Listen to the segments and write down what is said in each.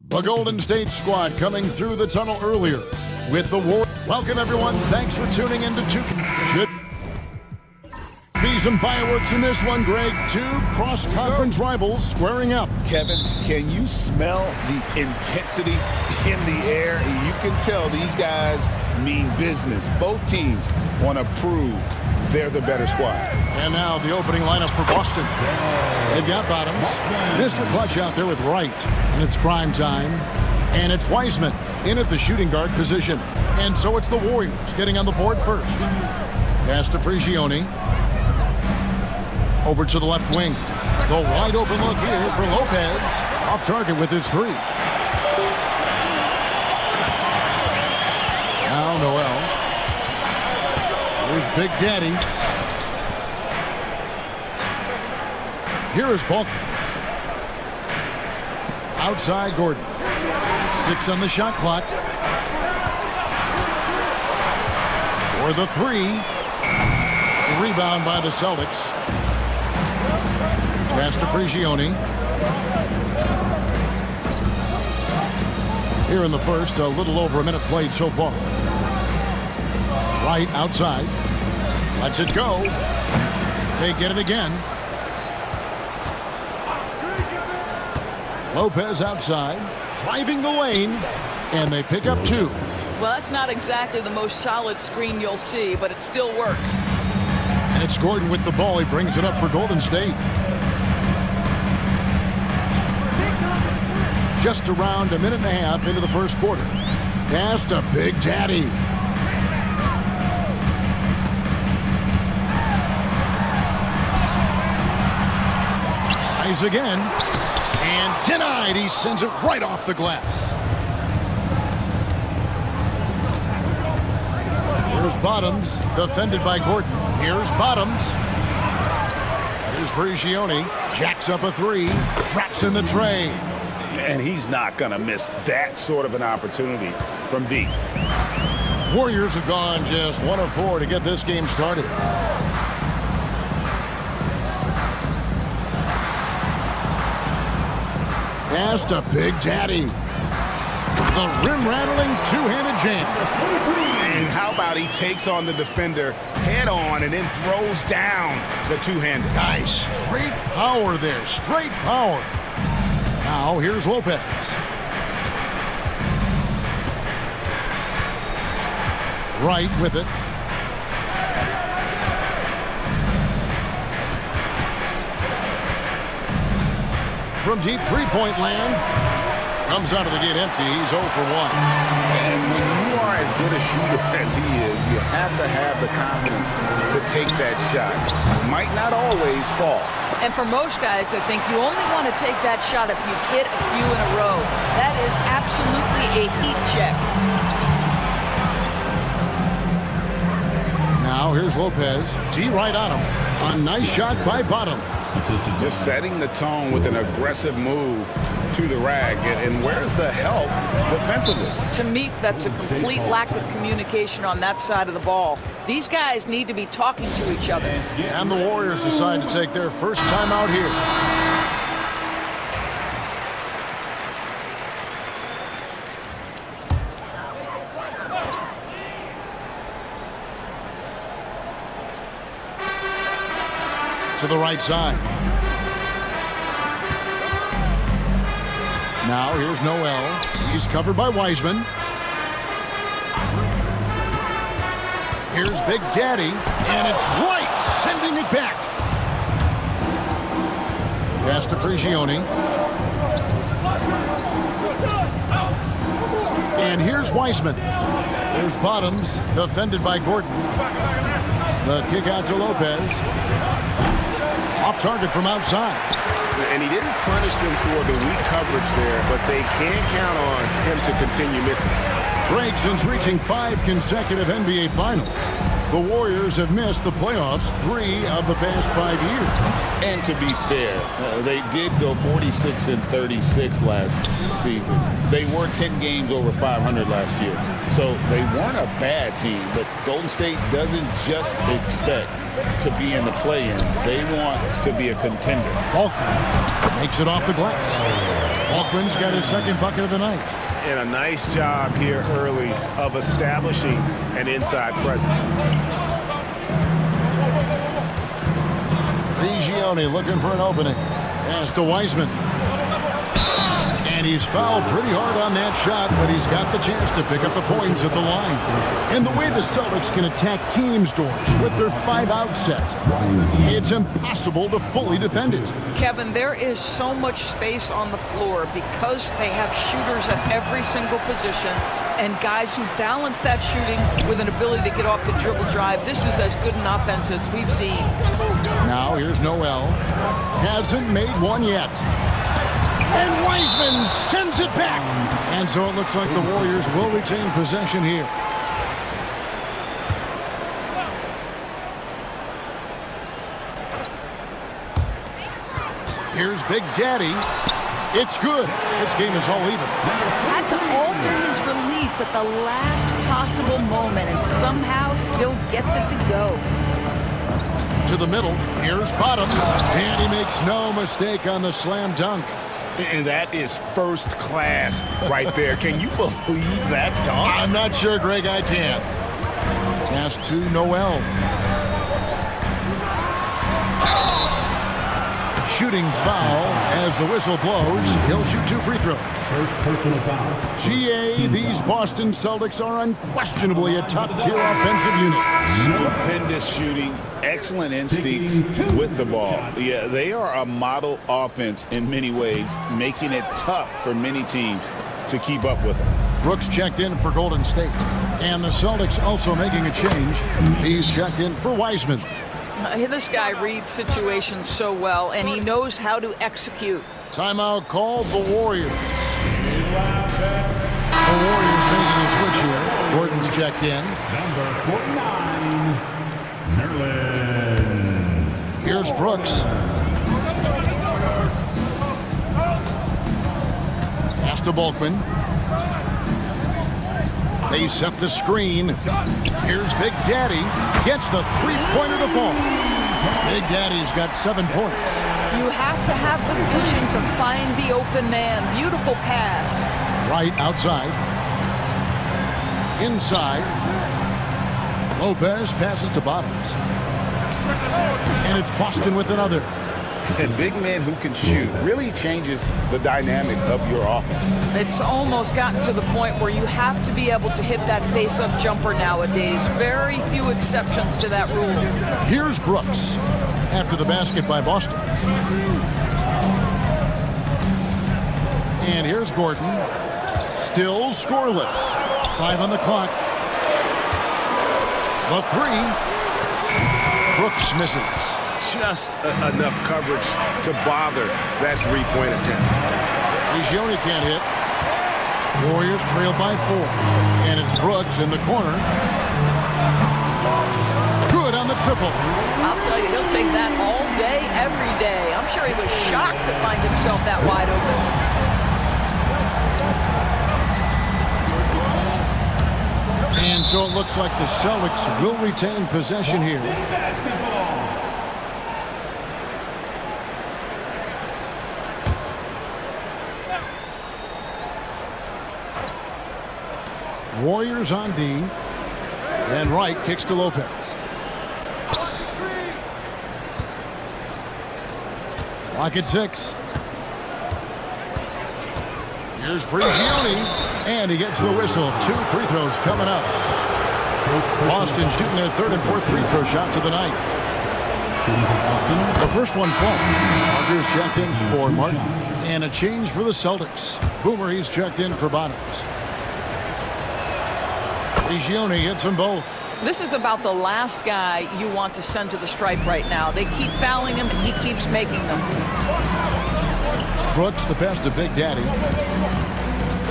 The Golden State squad coming through the tunnel earlier with the war. Welcome, everyone. Thanks for tuning in to Good. Be some fireworks in this one, Greg. Two cross-conference rivals squaring up. Kevin, can you smell the intensity in the air? You can tell these guys mean business. Both teams want to prove they're the better squad. And now the opening lineup for Boston. They've got Bottoms. Mr. Clutch out there with Wright. And it's prime time. And it's Wiseman in at the shooting guard position. And so it's the Warriors getting on the board first. Pass to Prigioni. Over to the left wing. The wide open look here for Lopez. Off target with his three. Now Noel. Here's Big Daddy. Here is Bulk. Outside Gordon. 6 on the shot clock. For the three. Rebound by the Celtics. Pass to Prigioni. Here in the first, a little over a minute played so far. Right outside. Lets it go. They get it again. Lopez outside. Driving the lane. And they pick up 2. Well, that's not exactly the most solid screen you'll see, but it still works. And it's Gordon with the ball. He brings it up for Golden State. Just around a minute and a half into the first quarter. Pass to Big Daddy. Tries again. And denied. He sends it right off the glass. Here's Bottoms. Defended by Gordon. Here's Bottoms. Here's Prigioni. Jacks up a three. Drops in the tray. And he's not going to miss that sort of an opportunity from deep. Warriors have gone just 1 of 4 to get this game started. Pass to Big Daddy. The rim-rattling two-handed jam. And how about he takes on the defender head on and then throws down the two-handed. Nice. Straight power there. Straight power. Now here's Lopez. Right with it. From deep three-point land. Comes out of the gate empty. He's 0 for 1. And when you are as good a shooter as he is, you have to have the confidence to take that shot. Might not always fall. And for most guys, I think you only want to take that shot if you've hit a few in a row. That is absolutely a heat check. Now here's Lopez. D right on him. A nice shot by Bottom. Just setting the tone with an aggressive move to the rag. And where's the help defensively? To me, that's a complete lack of communication on that side of the ball. These guys need to be talking to each other. And the Warriors decide to take their first time out here. To the right side. Now here's Noel. He's covered by Wiseman. Here's Big Daddy, and it's Wright sending it back. Pass to Prigioni. And here's Wiseman. There's Bottoms, defended by Gordon. The kick out to Lopez. Off target from outside. And he didn't punish them for the weak coverage there, but they can't count on him to continue missing. Greg, since reaching 5 consecutive NBA Finals, The Warriors have missed the playoffs 3 of the past 5 years. And to be fair, they did go 46-36 last season. They were 10 games over 500 last year. So they weren't a bad team, but Golden State doesn't just expect to be in the play-in. They want to be a contender. Balkman makes it off the glass. Balkman's got his second bucket of the night. And a nice job here early of establishing an inside presence. Prigioni looking for an opening. Pass to Wiseman. And he's fouled pretty hard on that shot, but he's got the chance to pick up the points at the line. And the way the Celtics can attack teams' doors with their 5-out set, it's impossible to fully defend it. Kevin, there is so much space on the floor because they have shooters at every single position and guys who balance that shooting with an ability to get off the dribble drive. This is as good an offense as we've seen. Now here's Noel. Hasn't made one yet. And Wiseman sends it back. And so it looks like the Warriors will retain possession here. Here's Big Daddy. It's good. This game is all even. Had to alter his release at the last possible moment and somehow still gets it to go. To the middle. Here's Bottoms. And he makes no mistake on the slam dunk. And that is first class right there. Can you believe that dunk? I'm not sure, Greg, I can. Pass to Noel. Shooting foul as the whistle blows. He'll shoot 2 free throws. First personal foul. GA, these Boston Celtics are unquestionably a top-tier offensive unit. Stupendous shooting, excellent instincts with the ball. Yeah, they are a model offense in many ways, making it tough for many teams to keep up with them. Brooks checked in for Golden State. And the Celtics also making a change. He's checked in for Wiseman. This guy reads situations so well, and he knows how to execute. Timeout called the Warriors. The Warriors making a switch here. Gordon's checked in. Number 49, Maryland. Here's Brooks. Pass to Balkman. They set the screen. Here's Big Daddy. Gets the three-pointer to fall. Big Daddy's got 7 points. You have to have the vision to find the open man. Beautiful pass. Right outside. Inside. Lopez passes to Bottoms. And it's Boston with another. And big men who can shoot really changes the dynamic of your offense. It's almost gotten to the point where you have to be able to hit that face-up jumper nowadays. Very few exceptions to that rule. Here's Brooks after the basket by Boston. And here's Gordon. Still scoreless. 5 on the clock. The 3. Brooks misses. Just enough coverage to bother that three-point attempt. Prigioni can't hit. Warriors trail by 4. And it's Brooks in the corner. Good on the triple. I'll tell you, he'll take that all day, every day. I'm sure he was shocked to find himself that wide open. And so it looks like the Celtics will retain possession here. Warriors on D. And Wright kicks to Lopez. Clock at 6. Here's Prigioni. And he gets the whistle. 2 free throws coming up. Boston shooting their 3rd and 4th free throw shots of the night. The first one falls. Parker's checked in for Martin. And a change for the Celtics. Boomer, he's checked in for Bottoms. Prigioni hits them both. This is about the last guy you want to send to the stripe right now. They keep fouling him, and he keeps making them. Brooks, the pass to Big Daddy.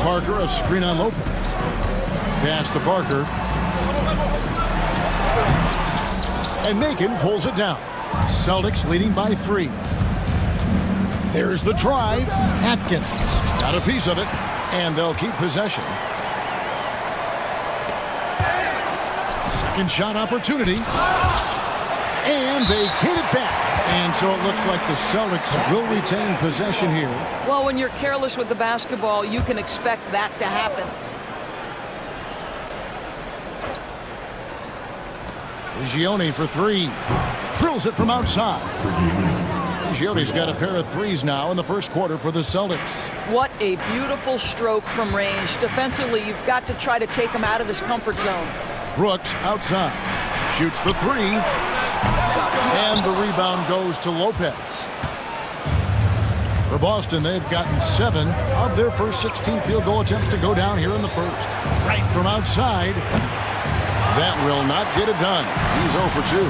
Parker, a screen on Lopez. Pass to Parker. And Macon pulls it down. Celtics leading by 3. There's the drive. Atkins got a piece of it, and they'll keep possession. Second shot opportunity. And they get it back. And so it looks like the Celtics will retain possession here. Well, when you're careless with the basketball, you can expect that to happen. Gioni for 3. Drills it from outside. Gioni's got a pair of threes now in the first quarter for the Celtics. What a beautiful stroke from range. Defensively, you've got to try to take him out of his comfort zone. Brooks outside. Shoots the 3. And the rebound goes to Lopez. For Boston, they've gotten 7 of their first 16 field goal attempts to go down here in the first. Right from outside. That will not get it done. He's 0 for 2.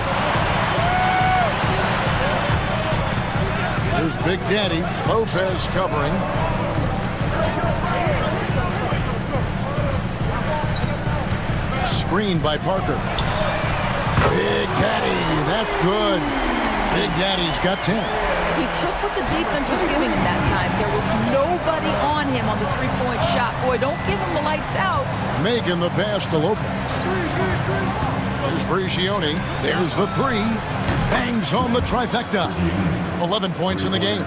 Here's Big Daddy. Lopez covering. Screened by Parker. Big Daddy, that's good. Big Daddy's got 10. He took what the defense was giving him that time. There was nobody on him on the three-point shot. Boy, don't give him the lights out. Making the pass to Lopez. Here's Gioni. There's the 3. Bangs home the trifecta. 11 points in the game.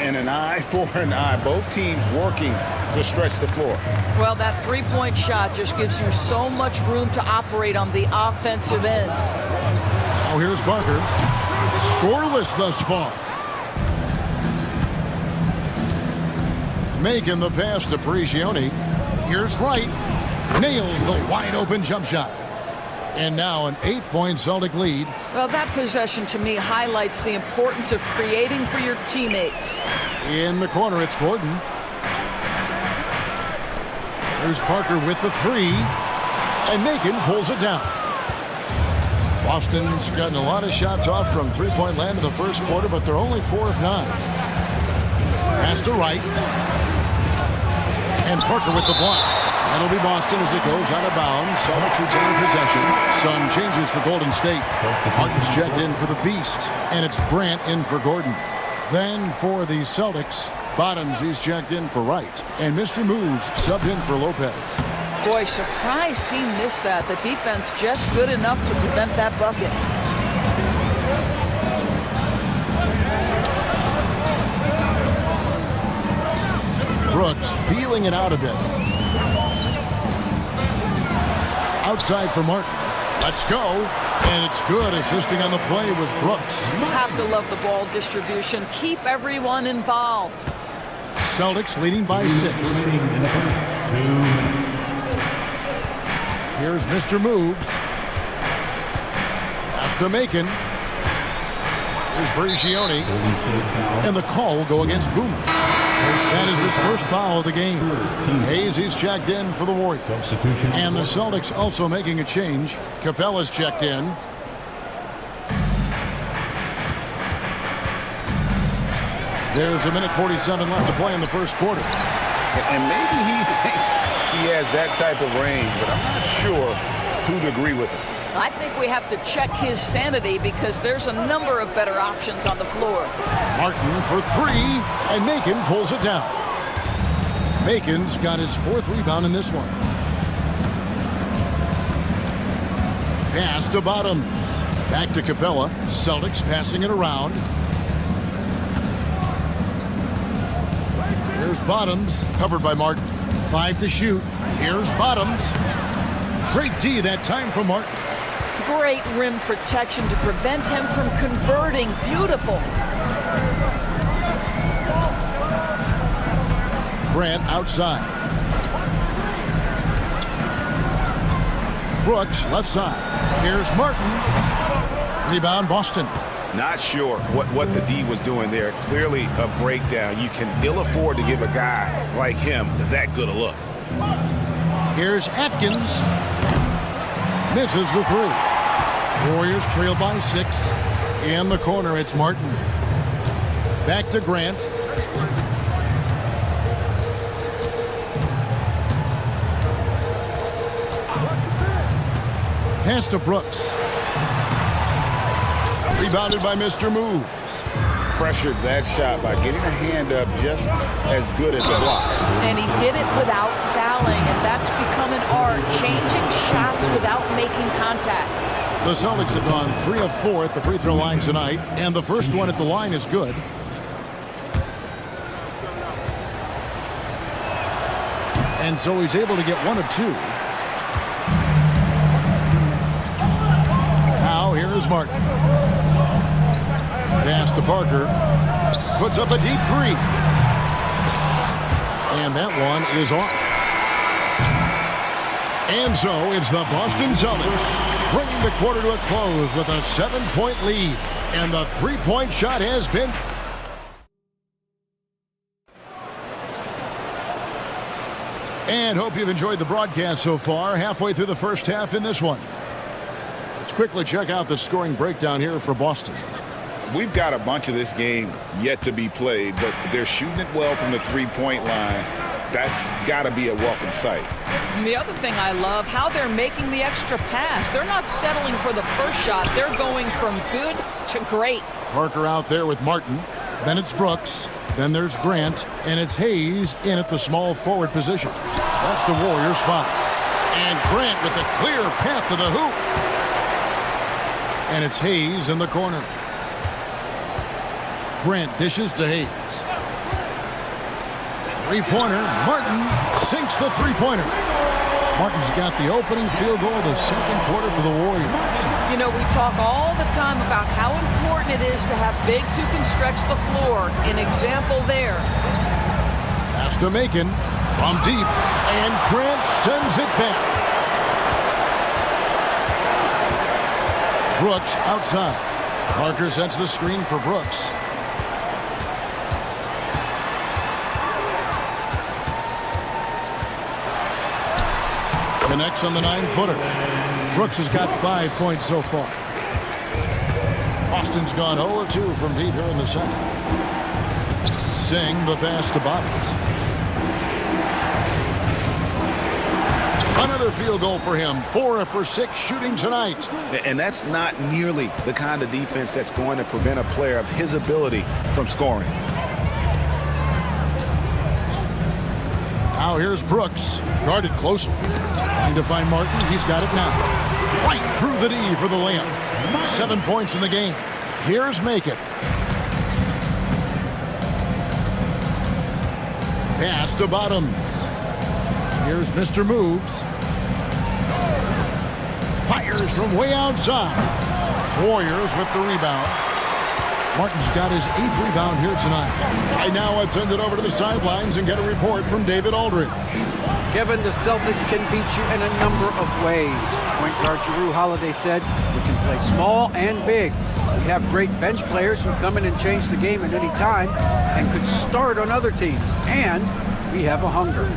And an eye for an eye. Both teams working to stretch the floor. Well, that three-point shot just gives you so much room to operate on the offensive end. Now here's Parker. Scoreless thus far. Making the pass to Gioni. Here's Wright. Nails the wide-open jump shot. And now an 8-point Celtic lead. Well, that possession to me highlights the importance of creating for your teammates. In the corner, it's Gordon. There's Parker with the 3. And Macon pulls it down. Boston's gotten a lot of shots off from three-point land in the first quarter, but they're only 4 of 9. Pass to Wright. And Parker with the block. That'll be Boston as it goes out of bounds. Celtics retain possession. Sun changes for Golden State. Martin's checked in for the Beast. And it's Grant in for Gordon. Then for the Celtics, Bottoms, he's checked in for Wright. And Mr. Moves subbed in for Lopez. Boy, surprised he missed that. The defense just good enough to prevent that bucket. Brooks feeling it out a bit. Outside for Martin. Let's go. And it's good. Assisting on the play was Brooks. Have to love the ball distribution. Keep everyone involved. Celtics leading by 6. Here's Mr. Moves. After Macon. Here's Gioni. And the call will go against Boomer. That is his first foul of the game. Hayes, he's checked in for the Warriors. And the Celtics also making a change. Capella's checked in. There's a minute 47 left to play in the first quarter. And maybe he thinks he has that type of range, but I'm not sure who'd agree with him. I think we have to check his sanity because there's a number of better options on the floor. Martin for 3, and Macon pulls it down. Macon's got his 4th rebound in this one. Pass to Bottoms. Back to Capella. Celtics passing it around. Here's Bottoms, covered by Martin. 5 to shoot. Here's Bottoms. Great D that time from Martin. Great rim protection to prevent him from converting. Beautiful. Grant outside. Brooks left side. Here's Martin. Rebound Boston. Not sure what the D was doing there. Clearly a breakdown. You can ill afford to give a guy like him that good a look. Here's Atkins. Misses the 3. Warriors trail by 6. In the corner, it's Martin. Back to Grant. Pass to Brooks. Rebounded by Mr. Moves. Pressured that shot by getting a hand up just as good as the block. And he did it without fouling, and that's become an art, changing shots without making contact. The Celtics have gone 3 of 4 at the free throw line tonight, and the first one at the line is good. And so he's able to get 1 of 2. Now here is Martin. Pass to Parker. Puts up a deep 3. And that one is off. And so it's the Boston Celtics bringing the quarter to a close with a 7-point lead. And the three-point shot has been... And hope you've enjoyed the broadcast so far. Halfway through the first half in this one. Let's quickly check out the scoring breakdown here for Boston. We've got a bunch of this game yet to be played, but they're shooting it well from the three-point line. That's got to be a welcome sight. And the other thing I love, how they're making the extra pass. They're not settling for the first shot. They're going from good to great. Parker out there with Martin. Then it's Brooks. Then there's Grant. And it's Hayes in at the small forward position. That's the Warriors' foul. And Grant with the clear path to the hoop. And it's Hayes in the corner. Grant dishes to Hayes. Three-pointer. Martin sinks the three-pointer. Martin's got the opening field goal of the second quarter for the Warriors. You know, we talk all the time about how important it is to have bigs who can stretch the floor. An example there. Pass to Macon from deep. And Grant sends it back. Brooks outside. Parker sets the screen for Brooks. Connects on the 9-footer. Brooks has got 5 points so far. Boston's gone 0 of 2 from deep here in the second. Singh the pass to Bottoms. Another field goal for him. 4 for 6 shooting tonight. And that's not nearly the kind of defense that's going to prevent a player of his ability from scoring. Now here's Brooks. Guarded closely. Trying to find Martin. He's got it now. Right through the D for the layup. 7 points in the game. Here's Macon. Pass to Bottoms. Here's Mr. Moves. Fires from way outside. Warriors with the rebound. Martin's got his 8th rebound here tonight. Right now, let's send it over to the sidelines and get a report from David Aldridge. Kevin, the Celtics can beat you in a number of ways. Point guard Jrue Holiday said, we can play small and big. We have great bench players who come in and change the game at any time and could start on other teams. And we have a hunger.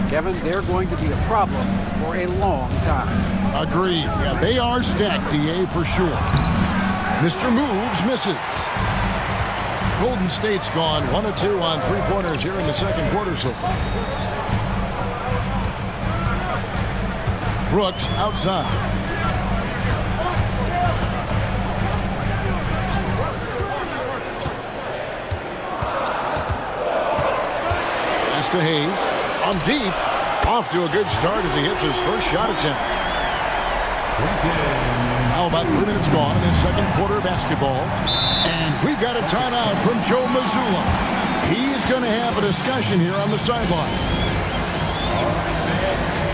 Kevin, they're going to be a problem for a long time. Agreed. Yeah, they are stacked, DA, for sure. Mr. Moves misses. Golden State's gone 1 of 2 on three-pointers here in the second quarter so far. Brooks outside. Pass to Hayes. On deep. Off to a good start as he hits his first shot attempt. Now about 3 minutes gone in his second quarter of basketball. And we've got a timeout from Joe Mazzulla. He's going to have a discussion here on the sideline.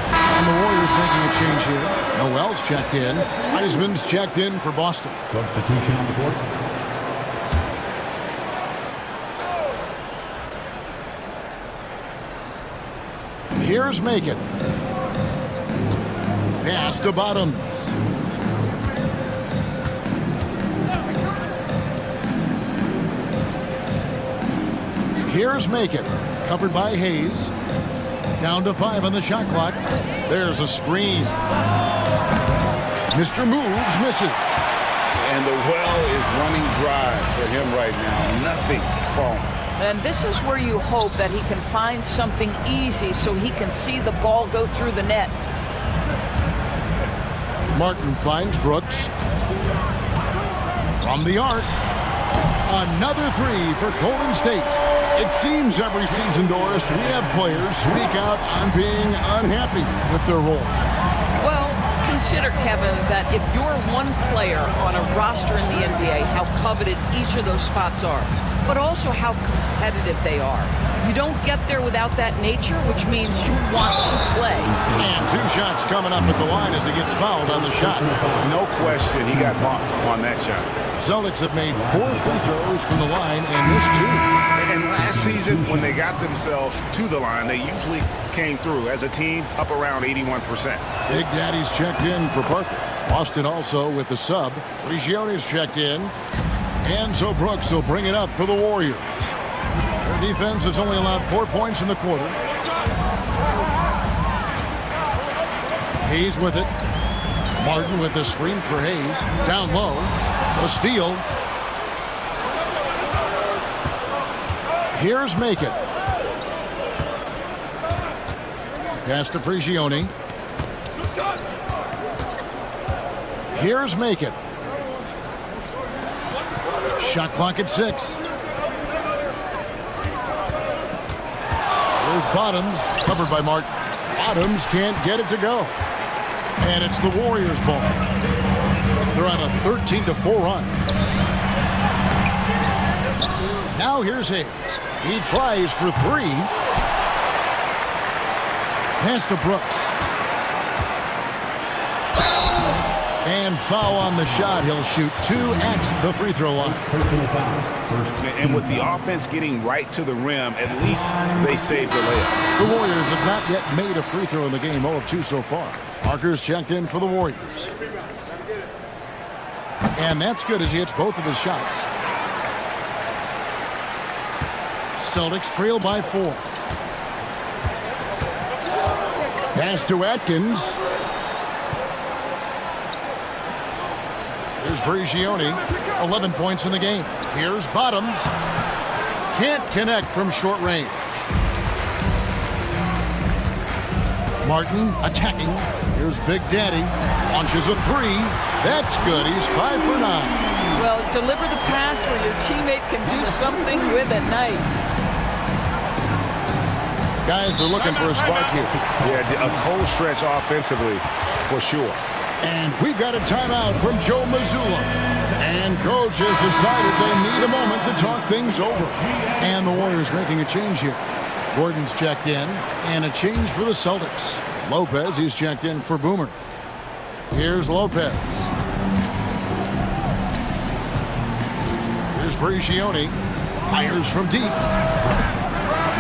And the Warriors making a change here. Noel's checked in. Heisman's checked in for Boston. Substitution on the court. Here's Macon. Pass to Bottoms. Here's Macon. Covered by Hayes. Down to 5 on the shot clock. There's a screen. Mr. Moves misses. And the well is running dry for him right now. Nothing falling. And this is where you hope that he can find something easy so he can see the ball go through the net. Martin finds Brooks. from the arc. Another three for Golden State. It seems every season, Doris, we have players speak out on being unhappy with their role. Well, consider, Kevin, that if you're one player on a roster in the NBA, how coveted each of those spots are, but also how competitive they are. You don't get there without that nature, which means you want to play. And two shots coming up at the line as he gets fouled on the shot. No question, he got bumped on that shot. Celtics have made 4 free throws from the line and missed 2. And last season, when they got themselves to the line, they usually came through as a team up around 81%. Big Daddy's checked in for Parker. Boston also with the sub. Regione's checked in. And so Brooks will bring it up for the Warriors. Their defense has only allowed 4 points in the quarter. Hayes with it. Martin with the screen for Hayes. Down low. A steal. Here's Macon. Pass to Prigioni. Here's Macon. Shot clock at 6. There's Bottoms, covered by Martin. Bottoms can't get it to go. And it's the Warriors' ball. They're on a 13-4 run. Now here's Hayes. He tries for 3. Pass to Brooks. And foul on the shot. He'll shoot 2 at the free throw line. And with the offense getting right to the rim, at least they saved the layup. The Warriors have not yet made a free throw in the game, 0 of 2 so far. Parker's checked in for the Warriors. And that's good as he hits both of his shots. Celtics trail by 4. Pass to Atkins. Here's Prigioni, 11 points in the game. Here's Bottoms. Can't connect from short range. Martin attacking. Here's Big Daddy. Launches a 3. That's good. He's 5 for 9. Well, deliver the pass where your teammate can do something with it. Nice. Guys are looking for a spark here. Yeah, a cold stretch offensively, for sure. And we've got a timeout from Joe Mazzulla. And coach has decided they need a moment to talk things over. And the Warriors making a change here. Gordon's checked in, and a change for the Celtics. Lopez, he's checked in for Boomer. Here's Lopez. Here's Prigioni. Fires from deep.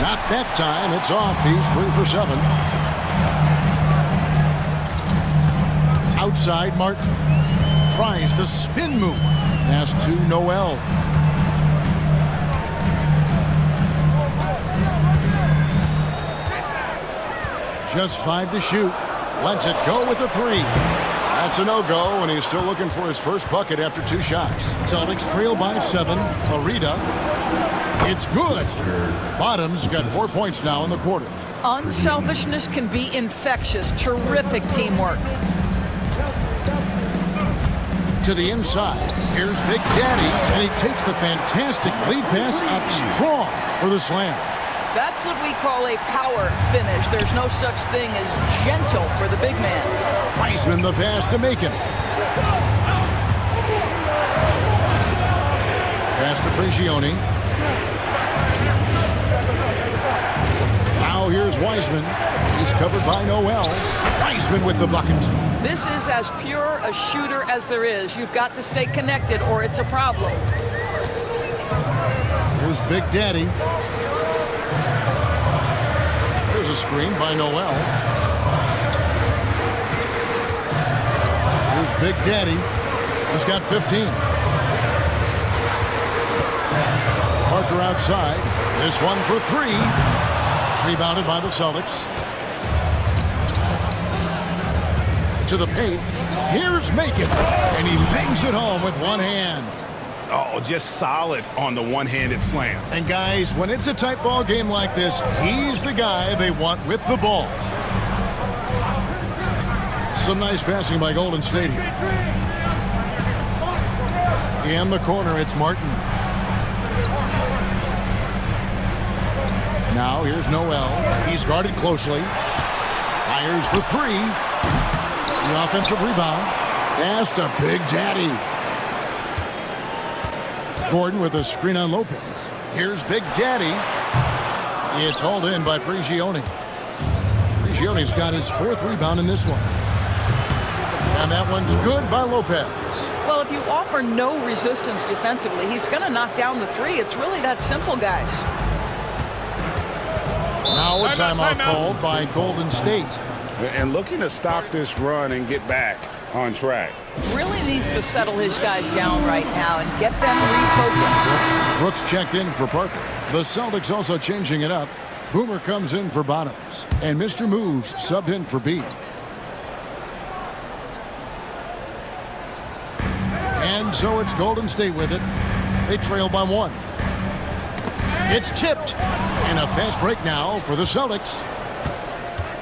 Not that time. It's off. He's 3 for 7. Outside, Martin tries the spin move. Pass to Noel. Just 5 to shoot. Lets it go with a 3. That's a no-go, and he's still looking for his first bucket after 2 shots. Celtics trail by 7. Arita. It's good. Bottoms got 4 points now in the quarter. Unselfishness can be infectious. Terrific teamwork. To the inside. Here's Big Daddy, and he takes the fantastic lead pass up strong for the slam. That's what we call a power finish. There's no such thing as gentle for the big man. Wiseman the pass to Macon. Pass to Prigioni. Now here's Wiseman. He's covered by Noel. Wiseman with the bucket. This is as pure a shooter as there is. You've got to stay connected or it's a problem. Here's Big Daddy. There's a screen by Noel. Here's Big Daddy. He's got 15. Parker outside. This one for 3. Rebounded by the Celtics. To the paint. Here's Macon. And he bangs it home with one hand. Oh, just solid on the one-handed slam. And guys, when it's a tight ball game like this, he's the guy they want with the ball. Some nice passing by Golden State here. In the corner, it's Martin. Now here's Noel. He's guarded closely. Fires for three. The offensive rebound. Pass to Big Daddy. Gordon with a screen on Lopez. Here's Big Daddy. It's hauled in by Prigioni. Prigione's got his 4th rebound in this one. And that one's good by Lopez. Well, if you offer no resistance defensively, he's going to knock down the 3. It's really that simple, guys. Now a timeout called by Golden State. And looking to stop this run and get back on track. Really needs to settle his guys down right now and get them refocused. Brooks checked in for Parker. The Celtics also changing it up. Boomer comes in for Bottoms. And Mr. Moves subbed in for B. And so it's Golden State with it. They trail by 1. It's tipped. And a fast break now for the Celtics.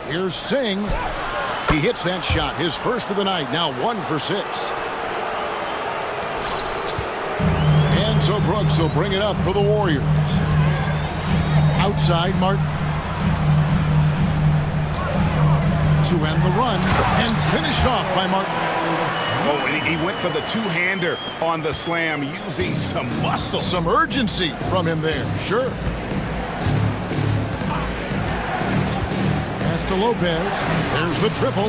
Here's Singh. He hits that shot, his first of the night, now 1 for 6. And so Brooks will bring it up for the Warriors. Outside, Martin. To end the run, and finished off by Martin. Oh, and he went for the two-hander on the slam, using some muscle. Some urgency from him there, sure. Pass to Lopez. There's the triple.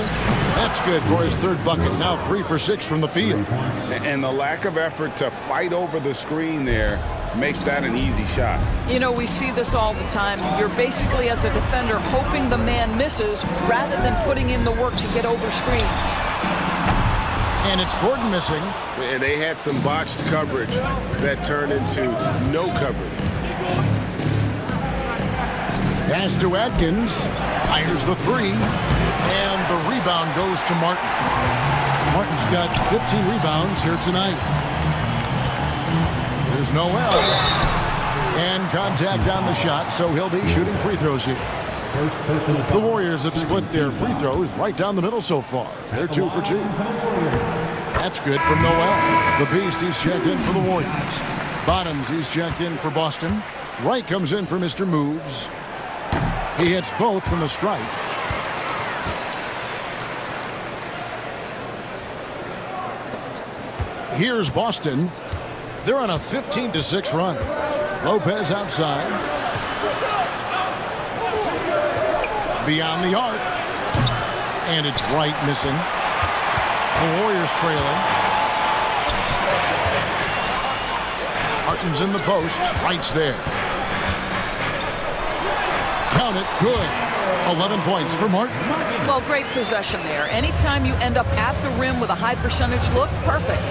That's good for his 3rd bucket. Now 3 for 6 from the field. And the lack of effort to fight over the screen there makes that an easy shot. You know, we see this all the time. You're basically, as a defender, hoping the man misses rather than putting in the work to get over screens. And it's Gordon missing. And they had some botched coverage that turned into no coverage. Pass to Atkins. Fires the 3. And the rebound goes to Martin. Martin's got 15 rebounds here tonight. There's Noel. And contact on the shot, so he'll be shooting free throws here. The Warriors have split their free throws right down the middle so far. They're 2 for 2. That's good from Noel. The Beast, he's checked in for the Warriors. Bottoms, he's checked in for Boston. Wright comes in for Mr. Moves. He hits both from the stripe. Here's Boston. They're on a 15-6 run. Lopez outside. Beyond the arc. And it's Wright missing. The Warriors trailing. Martin's in the post. Wright's there. Count it. Good. 11 points for Martin. Well, great possession there. Anytime you end up at the rim with a high percentage look, perfect.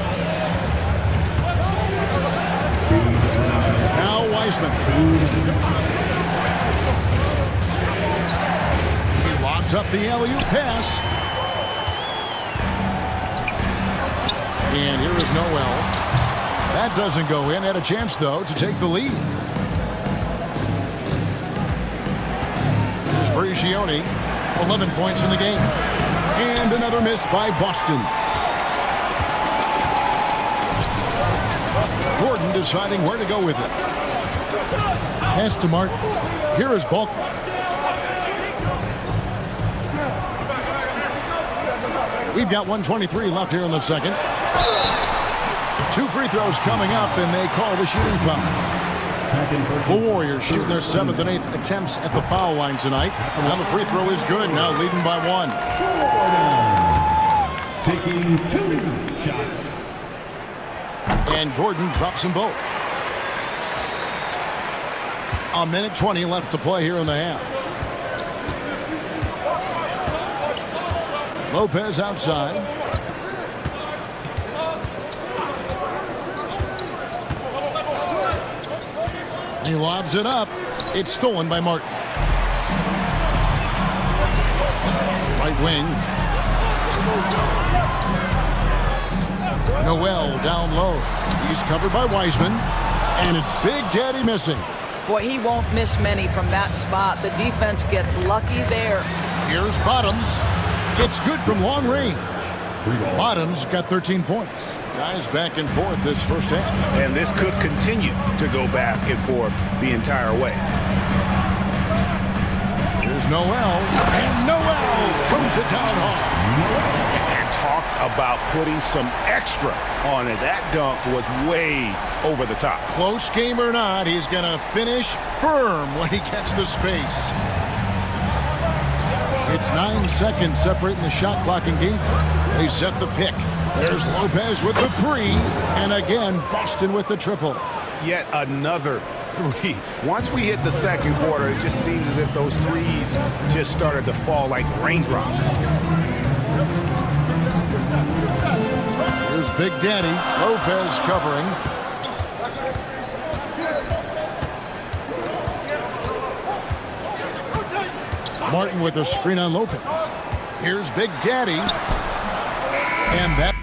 Now Wiseman. He lobs up the alley-oop pass. And here is Noel. That doesn't go in. Had a chance, though, to take the lead. Here's Prigioni. 11 points in the game. And another miss by Boston. Gordon deciding where to go with it. Pass to Martin. Here is Balkman. We've got 1:23 left here in the second. 2 free throws coming up, and they call the shooting foul. The Warriors shooting their 7th and 8th attempts at the foul line tonight. Now the free throw is good, now leading by 1. Taking 2 shots. And Gordon drops them both. 1:20 left to play here in the half. Lopez outside. He lobs it up. It's stolen by Martin. Right wing. Noel down low. He's covered by Wiseman. And it's Big Daddy missing. Boy, he won't miss many from that spot. The defense gets lucky there. Here's Bottoms. It's good from long range. Bottoms got 13 points. Guys back and forth this first half. And this could continue to go back and forth the entire way. Here's Noel. And Noel throws it down hard. And talk about putting some extra on it. That dunk was way over the top. Close game or not, he's going to finish firm when he gets the space. It's 9 seconds separating the shot clock and game. They set the pick. There's Lopez with the three. And again, Boston with the triple. Yet another three. Once we hit the second quarter, it just seems as if those threes just started to fall like raindrops. Here's Big Daddy. Lopez covering. Martin with a screen on Lopez. Here's Big Daddy. And that